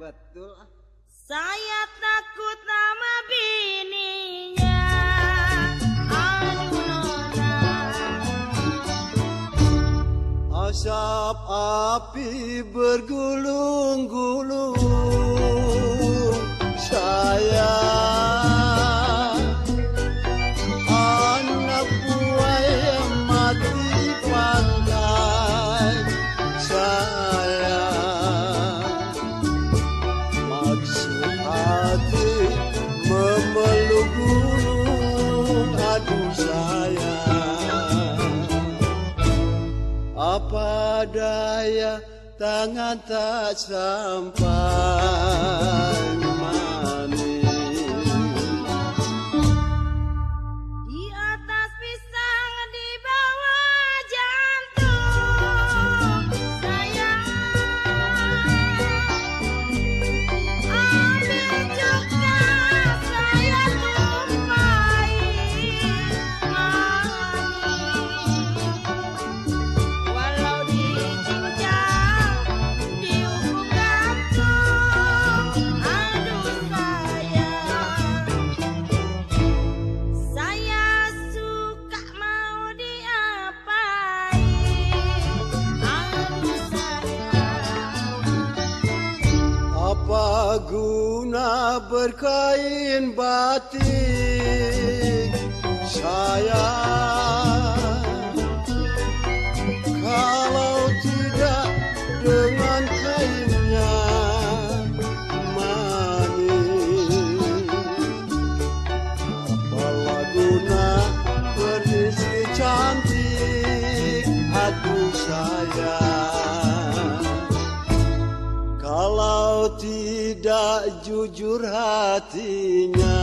Betul. Saya takut nama bininya. Aduh nona. Asap api bergulung-gulung. Saya anak buah yang mati pandai. Saya maksud hati memeluk gunung. Aduh saya, apa daya tangan tak sampai manis. Di atas pisang di bawah jantung. Saya ambil juga, saya tumpahi manis. Walau dicincang, dihukum gantung. Aduh saya suka mau diapain. Aduh Apa guna berkain batik saya kalau tidak dengan kainnya manis. Apalah guna berisi cantik aduh saya kalau tidak jujur hatinya.